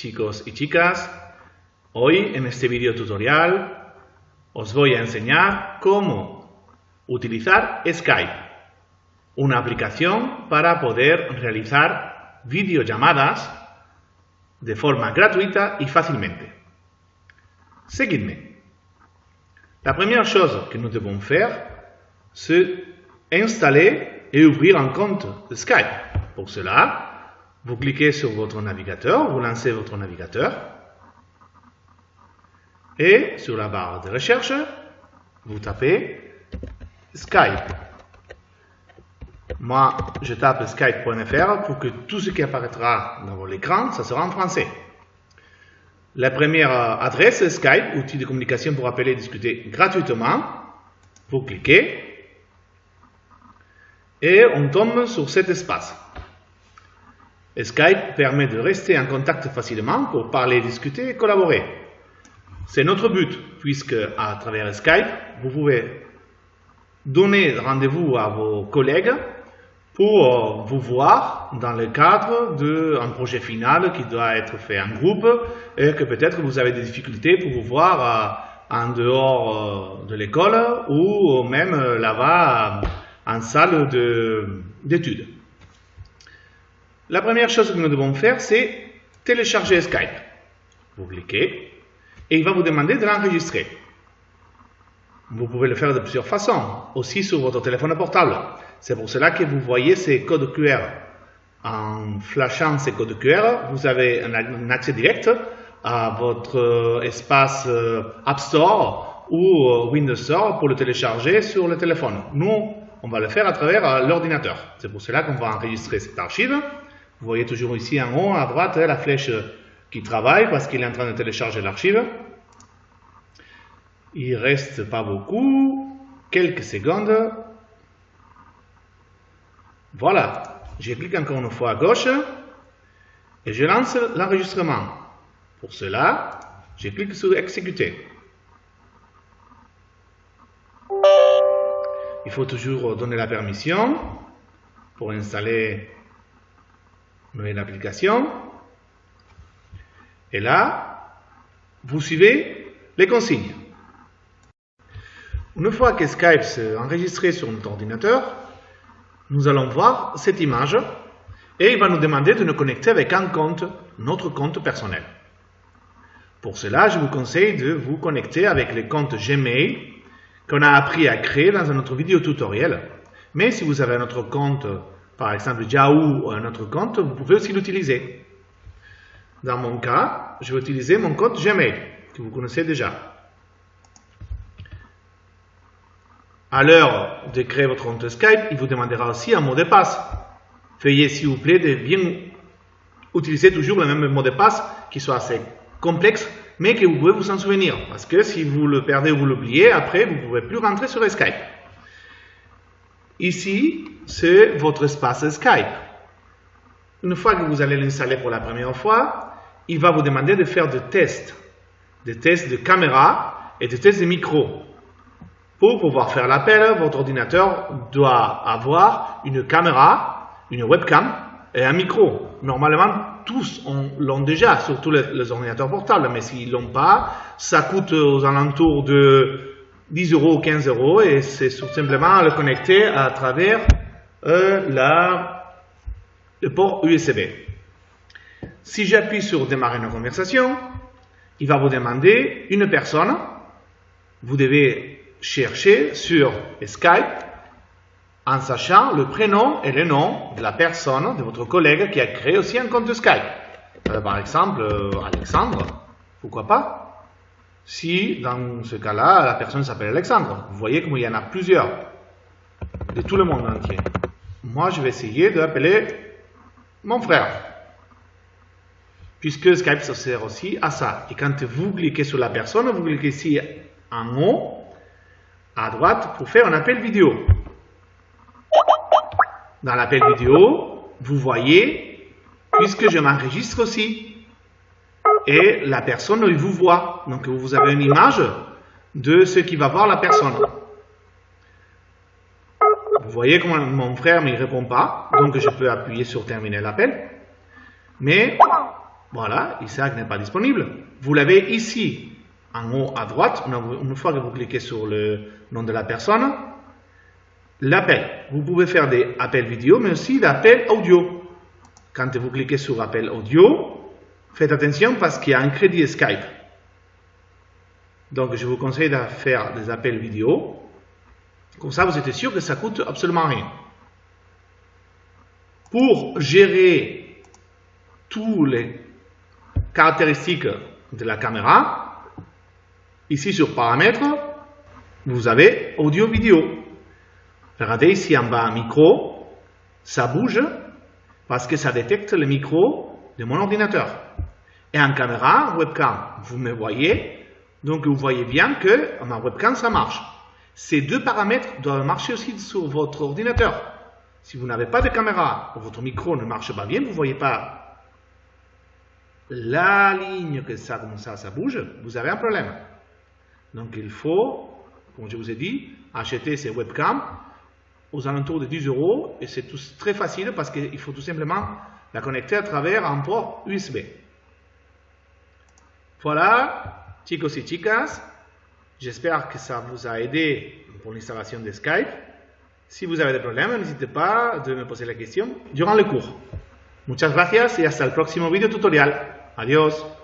chicos y chicas, hoy en este video tutorial os voy a enseñar cómo utilizar Skype, una aplicación para poder realizar videollamadas de forma gratuita y fácilmente. Seguidme. La première chose que nous devons faire, c'est installer et ouvrir un compte Skype. Pour cela, vous cliquez sur votre navigateur, vous lancez votre navigateur et sur la barre de recherche, vous tapez Skype. Moi, je tape skype.fr pour que tout ce qui apparaîtra dans l'écran, ça sera en français. La première adresse, Skype, outil de communication pour appeler et discuter gratuitement. Vous cliquez et on tombe sur cet espace. Skype permet de rester en contact facilement pour parler, discuter et collaborer. C'est notre but, puisque à travers Skype, vous pouvez donner rendez-vous à vos collègues pour vous voir dans le cadre d'un projet final qui doit être fait en groupe et que peut-être vous avez des difficultés pour vous voir en dehors de l'école ou même là-bas en salle d'études. La première chose que nous devons faire, c'est télécharger Skype. Vous cliquez et il va vous demander de l'enregistrer. Vous pouvez le faire de plusieurs façons, aussi sur votre téléphone portable. C'est pour cela que vous voyez ces codes QR. En flashant ces codes QR, vous avez un accès direct à votre espace App Store ou Windows Store pour le télécharger sur le téléphone. Nous, on va le faire à travers l'ordinateur. C'est pour cela qu'on va enregistrer cette archive. Vous voyez toujours ici en haut à droite la flèche qui travaille parce qu'il est en train de télécharger l'archive. Il ne reste pas beaucoup, quelques secondes. Voilà, je clique encore une fois à gauche et je lance l'enregistrement. Pour cela, je clique sur exécuter. Il faut toujours donner la permission pour installer une nouvelle application. Et là, vous suivez les consignes. Une fois que Skype s'est enregistré sur notre ordinateur, nous allons voir cette image et il va nous demander de nous connecter avec un compte, notre compte personnel. Pour cela, je vous conseille de vous connecter avec le compte Gmail qu'on a appris à créer dans un autre vidéo tutoriel. Mais si vous avez un autre compte, par exemple Yahoo ou un autre compte, vous pouvez aussi l'utiliser. Dans mon cas, je vais utiliser mon compte Gmail, que vous connaissez déjà. À l'heure de créer votre compte Skype, il vous demandera aussi un mot de passe. Veuillez s'il vous plaît de bien utiliser toujours le même mot de passe qui soit assez complexe, mais que vous pouvez vous en souvenir. Parce que si vous le perdez ou vous l'oubliez, après vous ne pouvez plus rentrer sur Skype. Ici, c'est votre espace Skype. Une fois que vous allez l'installer pour la première fois, il va vous demander de faire des tests de caméra et des tests de micro. Pour pouvoir faire l'appel, votre ordinateur doit avoir une caméra, une webcam et un micro. Normalement, tous l'ont déjà, surtout les ordinateurs portables, mais s'ils ne l'ont pas, ça coûte aux alentours de 10 € ou 15 € et c'est tout simplement le connecter à travers le port USB. Si j'appuie sur démarrer une conversation, il va vous demander une personne. Vous devez chercher sur Skype en sachant le prénom et le nom de la personne, de votre collègue qui a créé aussi un compte Skype. Par exemple, Alexandre, pourquoi pas? Si dans ce cas-là, la personne s'appelle Alexandre. Vous voyez qu'il y en a plusieurs de tout le monde entier. Moi, je vais essayer d'appeler mon frère. Puisque Skype ça sert aussi à ça. Et quand vous cliquez sur la personne, vous cliquez ici en haut, à droite, pour faire un appel vidéo. Dans l'appel vidéo, vous voyez, puisque je m'enregistre aussi, et la personne il vous voit. Donc vous avez une image de ce qui va voir la personne. Vous voyez comment mon frère ne me répond pas, donc je peux appuyer sur terminer l'appel. Mais Voilà, Isaac n'est pas disponible. Vous l'avez ici, en haut à droite, une fois que vous cliquez sur le nom de la personne, l'appel. Vous pouvez faire des appels vidéo, mais aussi d'appels audio. Quand vous cliquez sur appel audio, faites attention parce qu'il y a un crédit Skype. Donc, je vous conseille de faire des appels vidéo. Comme ça, vous êtes sûr que ça coûte absolument rien. Pour gérer toutes les caractéristiques de la caméra, ici sur paramètres, vous avez audio-vidéo. Regardez ici en bas, micro, ça bouge parce que ça détecte le micro de mon ordinateur. Et en caméra, webcam, vous me voyez, donc vous voyez bien que ma webcam, ça marche. Ces deux paramètres doivent marcher aussi sur votre ordinateur. Si vous n'avez pas de caméra ou votre micro ne marche pas bien, vous ne voyez pas la ligne que ça, comme ça bouge, vous avez un problème. Donc il faut, comme je vous ai dit, acheter ces webcams aux alentours de 10 € et c'est très facile parce qu'il faut tout simplement la connecter à travers un port USB. Voilà, chicos et chicas, j'espère que ça vous a aidé pour l'installation de Skype. Si vous avez des problèmes, n'hésitez pas à me poser la question durant le cours. Muchas gracias y hasta el próximo video tutorial. Adiós.